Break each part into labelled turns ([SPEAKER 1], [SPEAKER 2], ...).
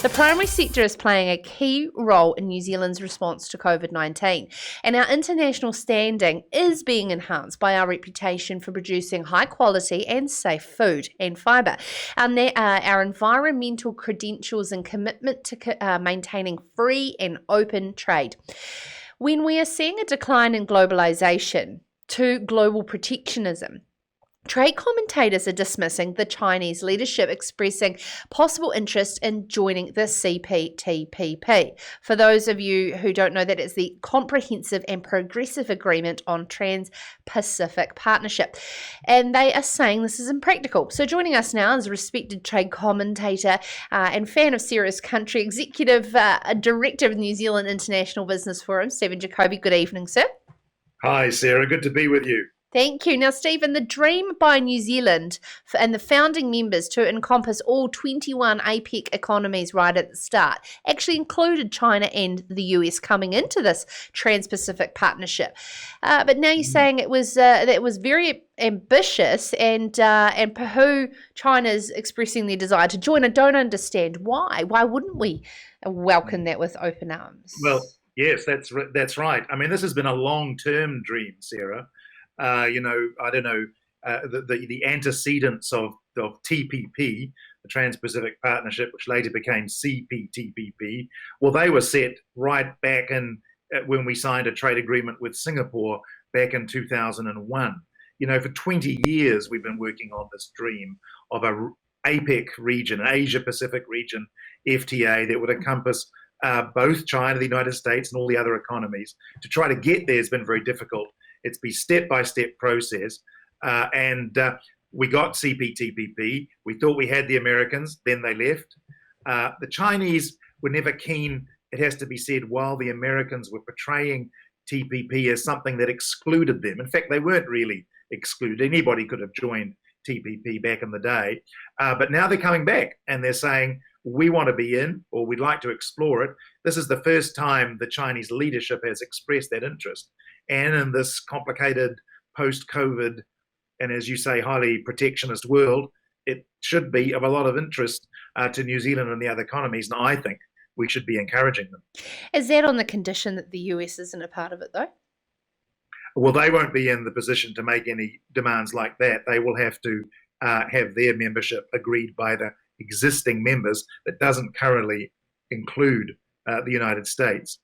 [SPEAKER 1] The primary sector is playing a key role in New Zealand's response to COVID-19, and our international standing is being enhanced by our reputation for producing high quality and safe food and fibre. Our environmental credentials and commitment to maintaining free and open trade. When we are seeing a decline in globalisation to global protectionism, trade commentators are dismissing the Chinese leadership expressing possible interest in joining the CPTPP. For those of you who don't know, that is the Comprehensive and Progressive Agreement on Trans-Pacific Partnership. And they are saying this is impractical. So joining us now is a respected trade commentator and fan of Sarah's country, Executive Director of the New Zealand International Business Forum, Stephen Jacobi. Good evening, sir.
[SPEAKER 2] Hi, Sarah. Good to be with you.
[SPEAKER 1] Thank you. Now, Stephen, the dream by New Zealand and the founding members to encompass all 21 APEC economies right at the start actually included China and the US coming into this Trans-Pacific Partnership. But now you're saying it was very ambitious, and Pahu, China's expressing their desire to join. I don't understand why. Why wouldn't we welcome that with open arms?
[SPEAKER 2] Well, yes, that's right. I mean, this has been a long-term dream, Sarah. I don't know, the antecedents of TPP, the Trans-Pacific Partnership, which later became CPTPP, well, they were set right back in when we signed a trade agreement with Singapore back in 2001. For 20 years, we've been working on this dream of a APEC region, an Asia-Pacific region, FTA, that would encompass both China, the United States, and all the other economies. To try to get there has been very difficult. It's been step-by-step process, and we got CPTPP. We thought we had the Americans, then they left. The Chinese were never keen, it has to be said, while the Americans were portraying TPP as something that excluded them. In fact, they weren't really excluded. Anybody could have joined TPP back in the day. But now they're coming back and they're saying, we want to be in, or we'd like to explore it. This is the first time the Chinese leadership has expressed that interest. And in this complicated post-COVID, and as you say, highly protectionist world, it should be of a lot of interest to New Zealand and the other economies. And I think we should be encouraging them.
[SPEAKER 1] Is that on the condition that the US isn't a part of it, though?
[SPEAKER 2] Well, they won't be in the position to make any demands like that. They will have to have their membership agreed by the existing members that doesn't currently include the United States.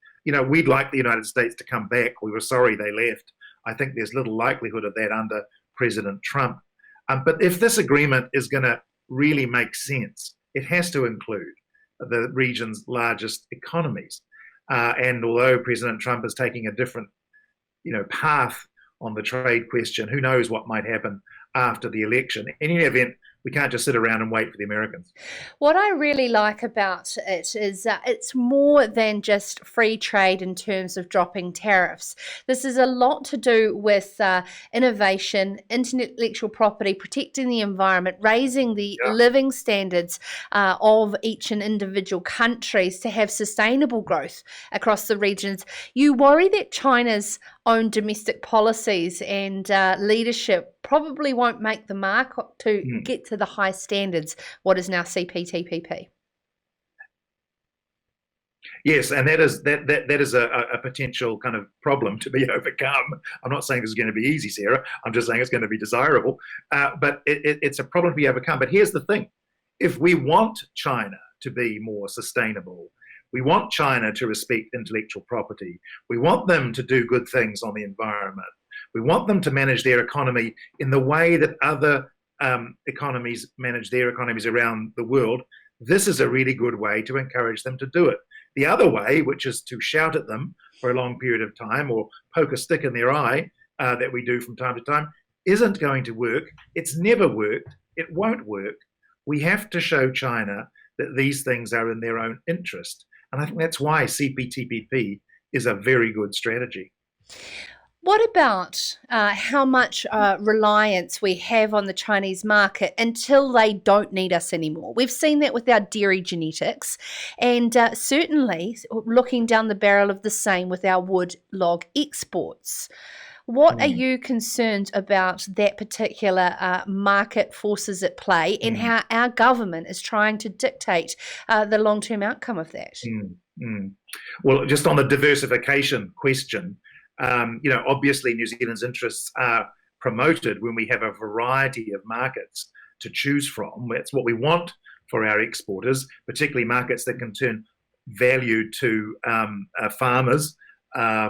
[SPEAKER 2] We'd like the United States to come back. We were sorry they left. I think there's little likelihood of that under President Trump. But if this agreement is going to really make sense, it has to include the region's largest economies. And although President Trump is taking a different, path on the trade question, who knows what might happen after the election. In any event, we can't just sit around and wait for the Americans.
[SPEAKER 1] What I really like about it is it's more than just free trade in terms of dropping tariffs. This is a lot to do with innovation, intellectual property, protecting the environment, raising the living standards of each and individual countries to have sustainable growth across the regions. You worry that China's own domestic policies and leadership probably won't make the mark to get to the high standards, what is now CPTPP.
[SPEAKER 2] Yes, and that is a potential kind of problem to be overcome. I'm not saying this is going to be easy, Sarah. I'm just saying it's going to be desirable. But it's a problem to be overcome. But here's the thing. If we want China to be more sustainable, we want China to respect intellectual property, we want them to do good things on the environment, we want them to manage their economy in the way that other economies manage their economies around the world, this is a really good way to encourage them to do it. The other way, which is to shout at them for a long period of time or poke a stick in their eye that we do from time to time, isn't going to work. It's never worked. It won't work. We have to show China that these things are in their own interest. And I think that's why CPTPP is a very good strategy.
[SPEAKER 1] What about how much reliance we have on the Chinese market until they don't need us anymore? We've seen that with our dairy genetics, and certainly looking down the barrel of the same with our wood log exports. What are you concerned about that particular market forces at play and how our government is trying to dictate the long-term outcome of that?
[SPEAKER 2] Well, just on the diversification question, obviously New Zealand's interests are promoted when we have a variety of markets to choose from. That's what we want for our exporters, particularly markets that can turn value to farmers,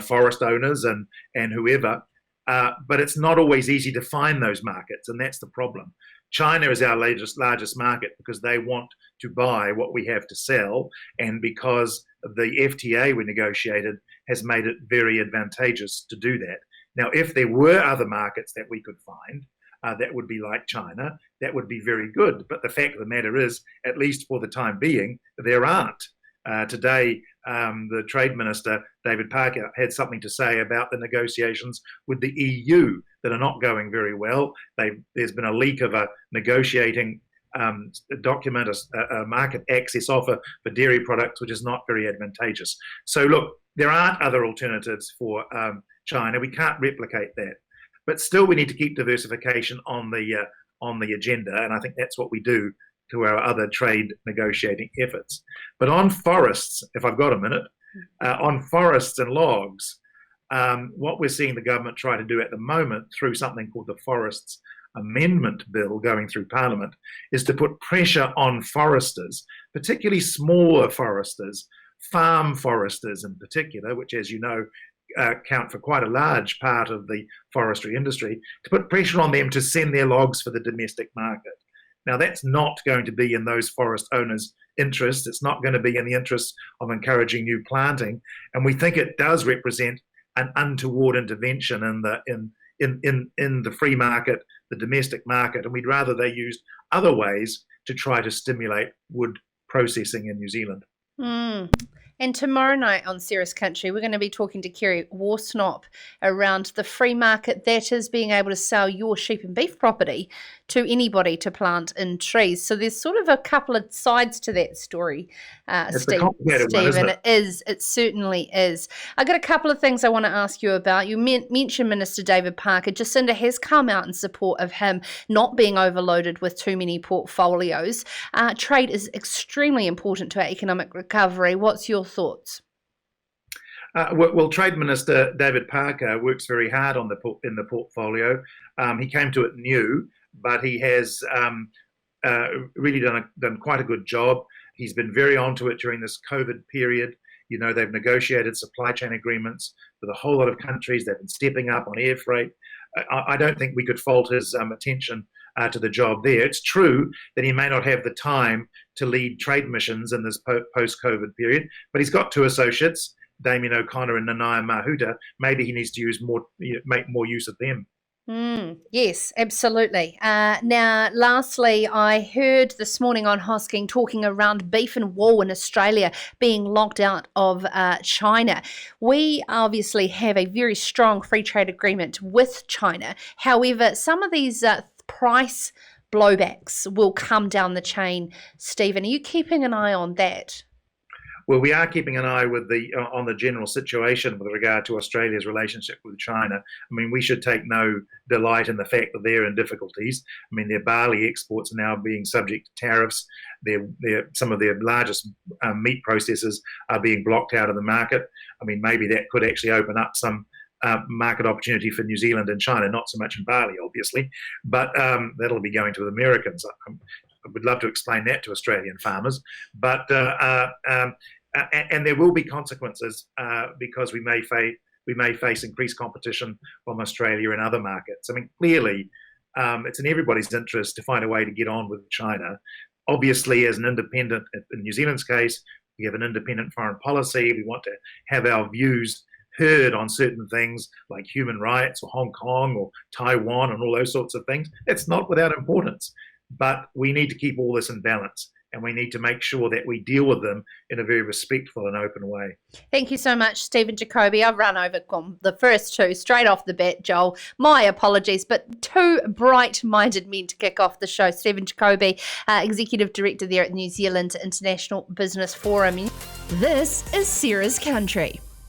[SPEAKER 2] forest owners, and whoever. But it's not always easy to find those markets, and that's the problem. China is our largest market because they want to buy what we have to sell, and because the FTA we negotiated has made it very advantageous to do that. Now, if there were other markets that we could find that would be like China, that would be very good. But the fact of the matter is, at least for the time being, there aren't. Today, the Trade Minister, David Parker, had something to say about the negotiations with the EU that are not going very well. There's been a leak of a negotiating document, a market access offer for dairy products, which is not very advantageous. So look, there aren't other alternatives for China. We can't replicate that. But still, we need to keep diversification on the agenda, and I think that's what we do to our other trade negotiating efforts. But on forests, if I've got a minute, on forests and logs, what we're seeing the government try to do at the moment through something called the Forests Amendment Bill going through Parliament is to put pressure on foresters, particularly smaller foresters, farm foresters in particular, which, as you know, count for quite a large part of the forestry industry, to put pressure on them to send their logs for the domestic market. Now, that's not going to be in those forest owners' interests. It's not going to be in the interests of encouraging new planting. And we think it does represent an untoward intervention in the free market, the domestic market. And we'd rather they used other ways to try to stimulate wood processing in New Zealand.
[SPEAKER 1] And tomorrow night on Sarah's Country, we're going to be talking to Kerry Warsnop around the free market, that is being able to sell your sheep and beef property to anybody to plant in trees. So there's sort of a couple of sides to that story, Stephen. It is. It certainly is. I've got a couple of things I want to ask you about. You mentioned Minister David Parker. Jacinda has come out in support of him not being overloaded with too many portfolios. Trade is extremely important to our economic recovery. What's your thoughts?
[SPEAKER 2] Well, Trade Minister David Parker works very hard in the portfolio. He came to it new, but he has really done quite a good job. He's been very onto it during this COVID period. You know, they've negotiated supply chain agreements with a whole lot of countries. They've been stepping up on air freight. I don't think we could fault his attention to the job there. It's true that he may not have the time to lead trade missions in this post-COVID period, but he's got two associates, Damien O'Connor and Nanaia Mahuta. Maybe he needs to make more use of them.
[SPEAKER 1] Yes, absolutely. Now, lastly, I heard this morning on Hosking talking around beef and wool in Australia being locked out of China. We obviously have a very strong free trade agreement with China. However, some of these price blowbacks will come down the chain. Stephen, are you keeping an eye on that?
[SPEAKER 2] Well, we are keeping an eye on the general situation with regard to Australia's relationship with China. I mean, we should take no delight in the fact that they're in difficulties. I mean, their barley exports are now being subject to tariffs. Some of their largest meat processors are being blocked out of the market. I mean, maybe that could actually open up some market opportunity for New Zealand and China, not so much in barley, obviously, but that'll be going to the Americans. I would love to explain that to Australian farmers, but and there will be consequences because we may face increased competition from Australia and other markets. I mean, clearly, it's in everybody's interest to find a way to get on with China. Obviously, as an independent, in New Zealand's case, we have an independent foreign policy. We want to have our views heard on certain things like human rights or Hong Kong or Taiwan and all those sorts of things. It's not without importance, but we need to keep all this in balance. And we need to make sure that we deal with them in a very respectful and open way.
[SPEAKER 1] Thank you so much, Stephen Jacobi. I've run over the first two straight off the bat, Joel. My apologies, but two bright-minded men to kick off the show. Stephen Jacobi, Executive Director there at New Zealand International Business Forum.
[SPEAKER 3] This is Sarah's Country.